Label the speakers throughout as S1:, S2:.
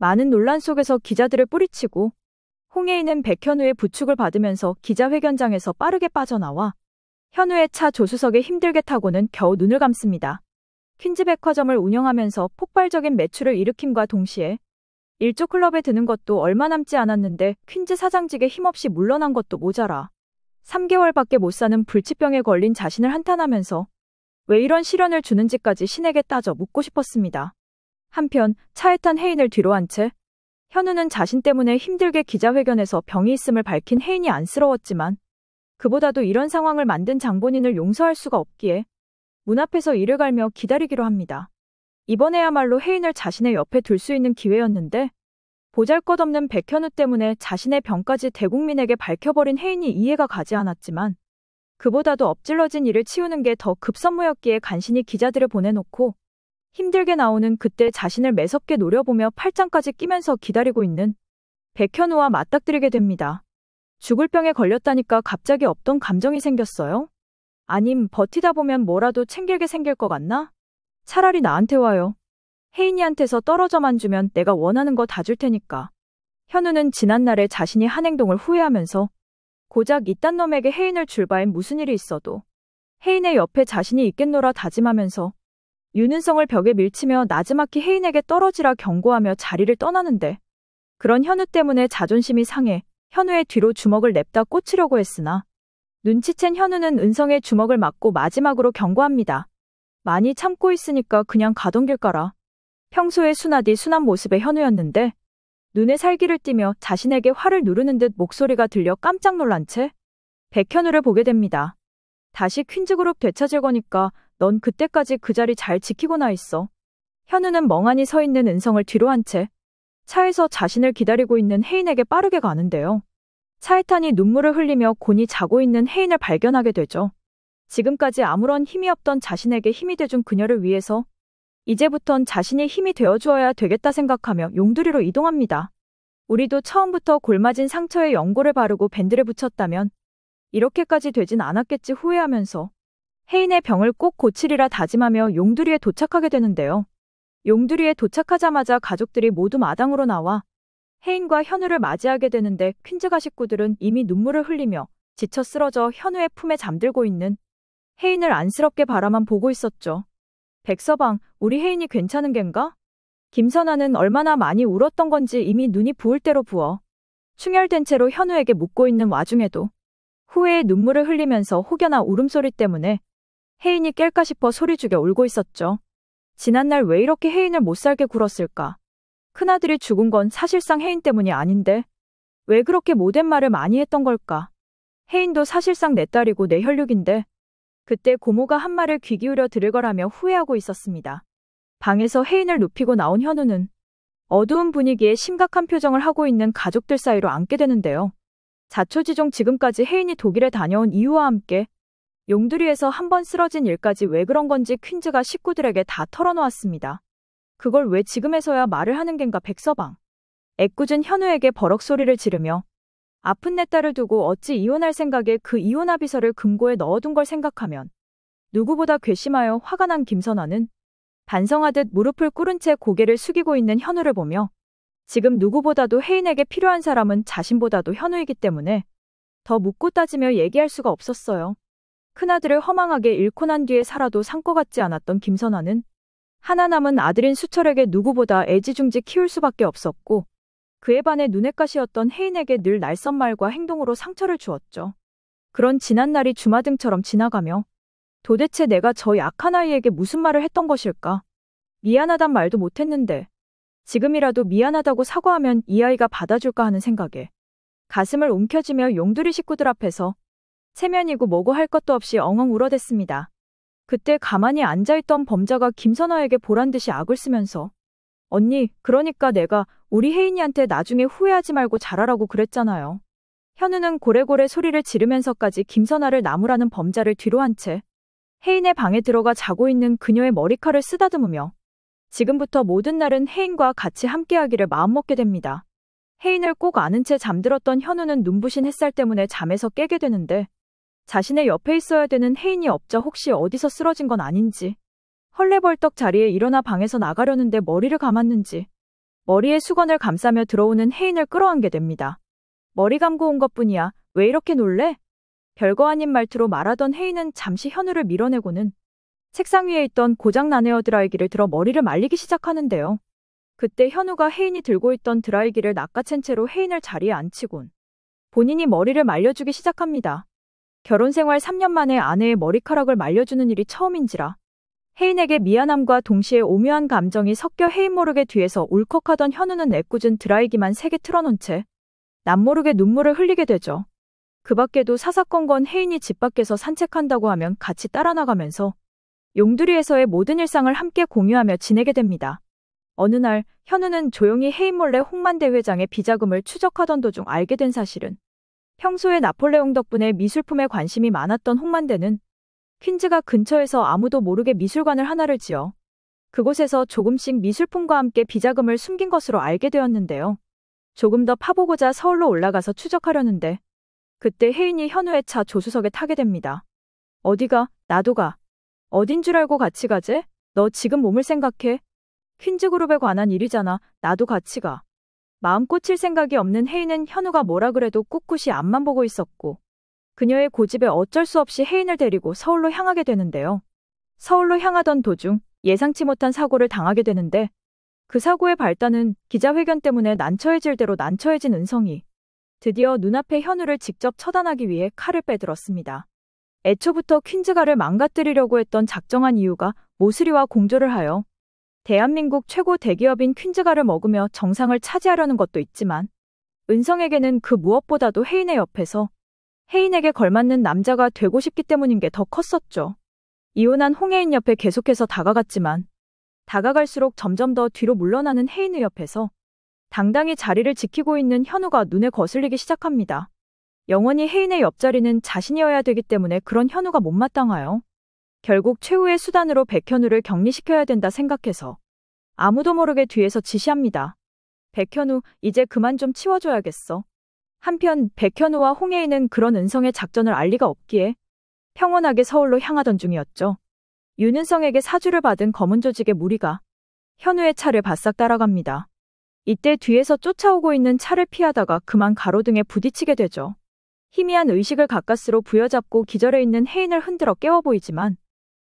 S1: 많은 논란 속에서 기자들을 뿌리치고 홍혜인은 백현우의 부축을 받으면서 기자회견장에서 빠르게 빠져나와 현우의 차 조수석에 힘들게 타고는 겨우 눈을 감습니다. 퀸즈 백화점을 운영하면서 폭발적인 매출을 일으킴과 동시에 일조 클럽에 드는 것도 얼마 남지 않았는데 퀸즈 사장직에 힘없이 물러난 것도 모자라 3개월밖에 못 사는 불치병에 걸린 자신을 한탄하면서 왜 이런 시련을 주는지까지 신에게 따져 묻고 싶었습니다. 한편 차에 탄 혜인을 뒤로 한 채 현우는 자신 때문에 힘들게 기자회견에서 병이 있음을 밝힌 혜인이 안쓰러웠지만 그보다도 이런 상황을 만든 장본인을 용서할 수가 없기에 문 앞에서 이를 갈며 기다리기로 합니다. 이번에야말로 혜인을 자신의 옆에 둘 수 있는 기회였는데 보잘것없는 백현우 때문에 자신의 병까지 대국민에게 밝혀버린 혜인이 이해가 가지 않았지만 그보다도 엎질러진 일을 치우는 게 더 급선무였기에 간신히 기자들을 보내놓고 힘들게 나오는 그때 자신을 매섭게 노려보며 팔짱까지 끼면서 기다리고 있는 백현우와 맞닥뜨리게 됩니다. 죽을 병에 걸렸다니까 갑자기 없던 감정이 생겼어요? 아님 버티다 보면 뭐라도 챙길게 생길 것 같나? 차라리 나한테 와요. 혜인이한테서 떨어져만 주면 내가 원하는 거 다 줄 테니까. 현우는 지난날에 자신이 한 행동을 후회하면서 고작 이딴 놈에게 혜인을 줄 바엔 무슨 일이 있어도 혜인의 옆에 자신이 있겠노라 다짐하면서 윤은성을 벽에 밀치며 나지막히 혜인에게 떨어지라 경고하며 자리를 떠나는데 그런 현우 때문에 자존심이 상해 현우의 뒤로 주먹을 냅다 꽂으려고 했으나 눈치챈 현우는 은성의 주먹을 맞고 마지막으로 경고합니다. 많이 참고 있으니까 그냥 가던 길 가라. 평소에 순하디 순한 모습의 현우였는데 눈에 살기를 띠며 자신에게 화를 누르는 듯 목소리가 들려 깜짝 놀란 채 백현우를 보게 됩니다. 다시 퀸즈그룹 되찾을 거니까 넌 그때까지 그 자리 잘 지키고 나 있어. 현우는 멍하니 서 있는 은성을 뒤로 한 채 차에서 자신을 기다리고 있는 혜인에게 빠르게 가는데요. 차에 타니 눈물을 흘리며 곤히 자고 있는 혜인을 발견하게 되죠. 지금까지 아무런 힘이 없던 자신에게 힘이 돼준 그녀를 위해서 이제부턴 자신이 힘이 되어주어야 되겠다 생각하며 용두리로 이동합니다. 우리도 처음부터 골맞은 상처에 연고를 바르고 밴드를 붙였다면 이렇게까지 되진 않았겠지 후회하면서 혜인의 병을 꼭 고치리라 다짐하며 용두리에 도착하게 되는데요. 용두리에 도착하자마자 가족들이 모두 마당으로 나와 혜인과 현우를 맞이하게 되는데 퀸즈가 식구들은 이미 눈물을 흘리며 지쳐 쓰러져 현우의 품에 잠들고 있는 혜인을 안쓰럽게 바라만 보고 있었죠. 백서방, 우리 혜인이 괜찮은 겐가? 김선아는 얼마나 많이 울었던 건지 이미 눈이 부을 대로 부어 충혈된 채로 현우에게 묻고 있는 와중에도 후회의 눈물을 흘리면서 혹여나 울음소리 때문에 혜인이 깰까 싶어 소리 죽여 울고 있었죠. 지난날 왜 이렇게 혜인을 못살게 굴었을까? 큰아들이 죽은 건 사실상 혜인 때문이 아닌데 왜 그렇게 못된 말을 많이 했던 걸까? 혜인도 사실상 내 딸이고 내 혈육인데 그때 고모가 한 말을 귀 기울여 들을 거라며 후회하고 있었습니다. 방에서 혜인을 눕히고 나온 현우는 어두운 분위기에 심각한 표정을 하고 있는 가족들 사이로 앉게 되는데요. 자초지종 지금까지 혜인이 독일에 다녀온 이유와 함께 용두리에서 한번 쓰러진 일까지 왜 그런 건지 퀸즈가 식구들에게 다 털어놓았습니다. 그걸 왜 지금에서야 말을 하는 겐가 백서방. 애꿎은 현우에게 버럭 소리를 지르며 아픈 내 딸을 두고 어찌 이혼할 생각에 그 이혼 합의서를 금고에 넣어둔 걸 생각하면 누구보다 괘씸하여 화가 난 김선아는 반성하듯 무릎을 꿇은 채 고개를 숙이고 있는 현우를 보며 지금 누구보다도 혜인에게 필요한 사람은 자신보다도 현우이기 때문에 더 묻고 따지며 얘기할 수가 없었어요. 큰아들을 허망하게 잃고 난 뒤에 살아도 산 것 같지 않았던 김선아는 하나 남은 아들인 수철에게 누구보다 애지중지 키울 수밖에 없었고 그에 반해 눈엣 가시였던 혜인에게 늘 날선 말과 행동으로 상처를 주었죠. 그런 지난날이 주마등처럼 지나가며 도대체 내가 저 약한 아이에게 무슨 말을 했던 것일까? 미안하단 말도 못했는데 지금이라도 미안하다고 사과하면 이 아이가 받아줄까 하는 생각에 가슴을 움켜쥐며 용두리 식구들 앞에서 체면이고 뭐고 할 것도 없이 엉엉 울어댔습니다. 그때 가만히 앉아있던 범자가 김선아에게 보란듯이 악을 쓰면서 언니, 그러니까 내가 우리 혜인이한테 나중에 후회하지 말고 잘하라고 그랬잖아요. 현우는 고래고래 소리를 지르면서까지 김선아를 나무라는 범자를 뒤로 한 채 혜인의 방에 들어가 자고 있는 그녀의 머리칼을 쓰다듬으며 지금부터 모든 날은 혜인과 같이 함께하기를 마음먹게 됩니다. 혜인을 꼭 아는 채 잠들었던 현우는 눈부신 햇살 때문에 잠에서 깨게 되는데 자신의 옆에 있어야 되는 혜인이 없자 혹시 어디서 쓰러진 건 아닌지 헐레벌떡 자리에 일어나 방에서 나가려는데 머리를 감았는지 머리에 수건을 감싸며 들어오는 혜인을 끌어안게 됩니다. 머리 감고 온 것뿐이야. 왜 이렇게 놀래? 별거 아닌 말투로 말하던 혜인은 잠시 현우를 밀어내고는 책상 위에 있던 고장난 헤어드라이기를 들어 머리를 말리기 시작하는데요. 그때 현우가 혜인이 들고 있던 드라이기를 낚아챈 채로 혜인을 자리에 앉히곤 본인이 머리를 말려주기 시작합니다. 결혼 생활 3년 만에 아내의 머리카락을 말려주는 일이 처음인지라 혜인에게 미안함과 동시에 오묘한 감정이 섞여 혜인 모르게 뒤에서 울컥하던 현우는 애꿎은 드라이기만 3개 틀어놓은 채 남모르게 눈물을 흘리게 되죠. 그 밖에도 사사건건 혜인이 집 밖에서 산책한다고 하면 같이 따라 나가면서 용두리에서의 모든 일상을 함께 공유하며 지내게 됩니다. 어느 날 현우는 조용히 혜인 몰래 홍만대 회장의 비자금을 추적하던 도중 알게 된 사실은 평소에 나폴레옹 덕분에 미술품에 관심이 많았던 홍만대는 퀸즈가 근처에서 아무도 모르게 미술관을 하나를 지어 그곳에서 조금씩 미술품과 함께 비자금을 숨긴 것으로 알게 되었는데요. 조금 더 파보고자 서울로 올라가서 추적하려는데 그때 혜인이 현우의 차 조수석에 타게 됩니다. 어디가? 나도 가. 어딘 줄 알고 같이 가재? 너 지금 몸을 생각해? 퀸즈그룹에 관한 일이잖아. 나도 같이 가. 마음 꽂힐 생각이 없는 혜인은 현우가 뭐라 그래도 꿋꿋이 앞만 보고 있었고 그녀의 고집에 어쩔 수 없이 혜인을 데리고 서울로 향하게 되는데요. 서울로 향하던 도중 예상치 못한 사고를 당하게 되는데 그 사고의 발단은 기자회견 때문에 난처해질 대로 난처해진 은성이 드디어 눈앞에 현우를 직접 처단하기 위해 칼을 빼들었습니다. 애초부터 퀸즈가를 망가뜨리려고 했던 작정한 이유가 모스리와 공조를 하여 대한민국 최고 대기업인 퀸즈가를 먹으며 정상을 차지하려는 것도 있지만 은성에게는 그 무엇보다도 혜인의 옆에서 혜인에게 걸맞는 남자가 되고 싶기 때문인 게 더 컸었죠. 이혼한 홍혜인 옆에 계속해서 다가갔지만 다가갈수록 점점 더 뒤로 물러나는 혜인의 옆에서 당당히 자리를 지키고 있는 현우가 눈에 거슬리기 시작합니다. 영원히 혜인의 옆자리는 자신이어야 되기 때문에 그런 현우가 못마땅하여 결국 최후의 수단으로 백현우를 격리시켜야 된다 생각해서 아무도 모르게 뒤에서 지시합니다. 백현우, 이제 그만 좀 치워줘야겠어. 한편 백현우와 홍혜인은 그런 은성의 작전을 알 리가 없기에 평온하게 서울로 향하던 중이었죠. 윤은성에게 사주를 받은 검은 조직의 무리가 현우의 차를 바싹 따라갑니다. 이때 뒤에서 쫓아오고 있는 차를 피하다가 그만 가로등에 부딪히게 되죠. 희미한 의식을 가까스로 부여잡고 기절해 있는 혜인을 흔들어 깨워 보이지만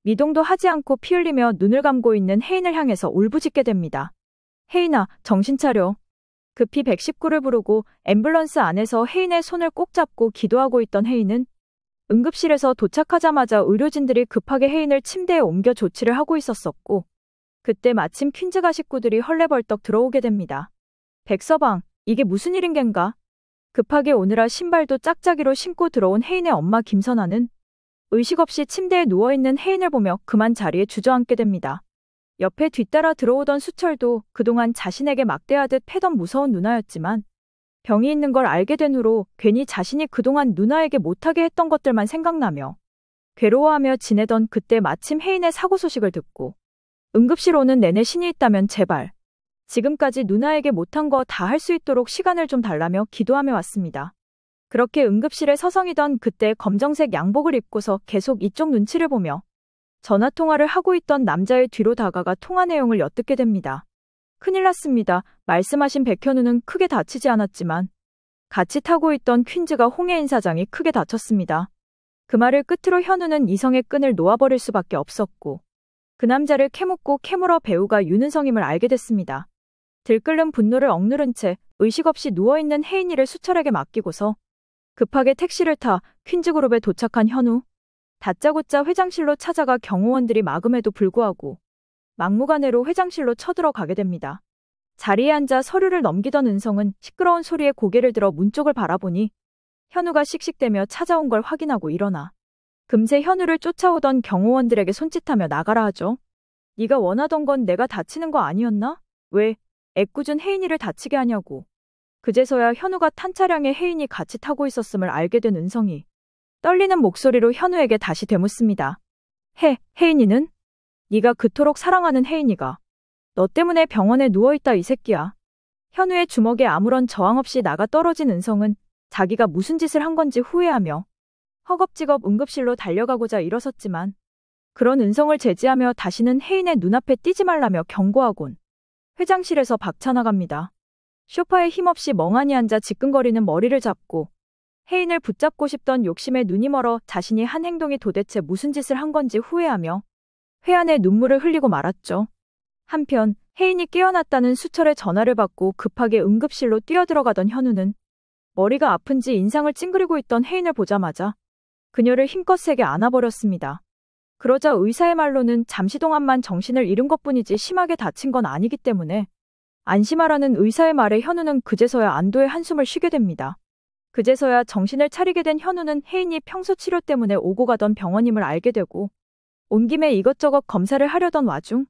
S1: 미동도 하지 않고 피 흘리며 눈을 감고 있는 혜인을 향해서 울부짖게 됩니다. 혜인아, 정신 차려. 급히 119를 부르고 앰뷸런스 안에서 혜인의 손을 꼭 잡고 기도하고 있던 혜인은 응급실에서 도착하자마자 의료진들이 급하게 혜인을 침대에 옮겨 조치를 하고 있었었고 그때 마침 퀸즈가 식구들이 헐레벌떡 들어오게 됩니다. 백서방, 이게 무슨 일인 겐가? 급하게 오느라 신발도 짝짝이로 신고 들어온 혜인의 엄마 김선아는 의식 없이 침대에 누워있는 혜인을 보며 그만 자리에 주저앉게 됩니다. 옆에 뒤따라 들어오던 수철도 그동안 자신에게 막대하듯 패던 무서운 누나였지만 병이 있는 걸 알게 된 후로 괜히 자신이 그동안 누나에게 못하게 했던 것들만 생각나며 괴로워하며 지내던 그때 마침 혜인의 사고 소식을 듣고 응급실 오는 내내 신이 있다면 제발 지금까지 누나에게 못한 거 다 할 수 있도록 시간을 좀 달라며 기도하며 왔습니다. 그렇게 응급실에 서성이던 그때 검정색 양복을 입고서 계속 이쪽 눈치를 보며 전화통화를 하고 있던 남자의 뒤로 다가가 통화 내용을 엿듣게 됩니다. 큰일 났습니다. 말씀하신 백현우는 크게 다치지 않았지만 같이 타고 있던 퀸즈가 홍혜인 사장이 크게 다쳤습니다. 그 말을 끝으로 현우는 이성의 끈을 놓아버릴 수밖에 없었고 그 남자를 캐묻고 캐물어 배우가 윤은성임을 알게 됐습니다. 들끓는 분노를 억누른 채 의식 없이 누워있는 혜인이를 수철에게 맡기고서 급하게 택시를 타 퀸즈그룹에 도착한 현우. 다짜고짜 회장실로 찾아가 경호원들이 막음에도 불구하고 막무가내로 회장실로 쳐들어가게 됩니다. 자리에 앉아 서류를 넘기던 은성은 시끄러운 소리에 고개를 들어 문 쪽을 바라보니 현우가 씩씩대며 찾아온 걸 확인하고 일어나 금세 현우를 쫓아오던 경호원들에게 손짓하며 나가라 하죠. 네가 원하던 건 내가 다치는 거 아니었나? 왜 애꿎은 혜인이를 다치게 하냐고. 그제서야 현우가 탄 차량에 혜인이 같이 타고 있었음을 알게 된 은성이 떨리는 목소리로 현우에게 다시 되묻습니다. 혜인이는? 네가 그토록 사랑하는 혜인이가 너 때문에 병원에 누워있다 이 새끼야. 현우의 주먹에 아무런 저항 없이 나가 떨어진 은성은 자기가 무슨 짓을 한 건지 후회하며 허겁지겁 응급실로 달려가고자 일어섰지만 그런 은성을 제지하며 다시는 혜인의 눈앞에 띄지 말라며 경고하곤 회장실에서 박차 나갑니다. 소파에 힘없이 멍하니 앉아 지끈거리는 머리를 잡고 혜인을 붙잡고 싶던 욕심에 눈이 멀어 자신이 한 행동이 도대체 무슨 짓을 한 건지 후회하며 회한에 눈물을 흘리고 말았죠. 한편 혜인이 깨어났다는 수철의 전화를 받고 급하게 응급실로 뛰어들어가던 현우는 머리가 아픈지 인상을 찡그리고 있던 혜인을 보자마자 그녀를 힘껏 세게 안아버렸습니다. 그러자 의사의 말로는 잠시 동안만 정신을 잃은 것뿐이지 심하게 다친 건 아니기 때문에 안심하라는 의사의 말에 현우는 그제서야 안도의 한숨을 쉬게 됩니다. 그제서야 정신을 차리게 된 현우는 혜인이 평소 치료 때문에 오고 가던 병원임을 알게 되고 온 김에 이것저것 검사를 하려던 와중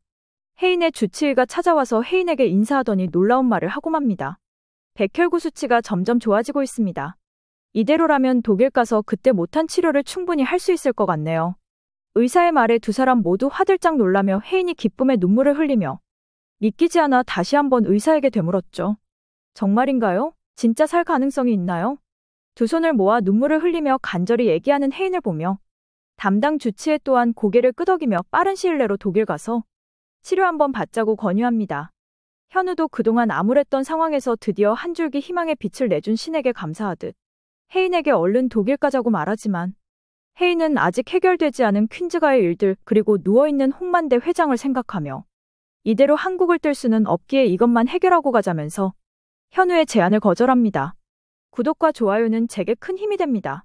S1: 혜인의 주치의가 찾아와서 혜인에게 인사하더니 놀라운 말을 하고 맙니다. 백혈구 수치가 점점 좋아지고 있습니다. 이대로라면 독일 가서 그때 못한 치료를 충분히 할 수 있을 것 같네요. 의사의 말에 두 사람 모두 화들짝 놀라며 혜인이 기쁨에 눈물을 흘리며 믿기지 않아 다시 한번 의사에게 되물었죠. 정말인가요? 진짜 살 가능성이 있나요? 두 손을 모아 눈물을 흘리며 간절히 얘기하는 혜인을 보며 담당 주치의 또한 고개를 끄덕이며 빠른 시일 내로 독일 가서 치료 한번 받자고 권유합니다. 현우도 그동안 암울했던 상황에서 드디어 한 줄기 희망의 빛을 내준 신에게 감사하듯 혜인에게 얼른 독일 가자고 말하지만 혜인은 아직 해결되지 않은 퀸즈가의 일들 그리고 누워있는 홍만대 회장을 생각하며 이대로 한국을 뜰 수는 없기에 이것만 해결하고 가자면서 현우의 제안을 거절합니다. 구독과 좋아요는 제게 큰 힘이 됩니다.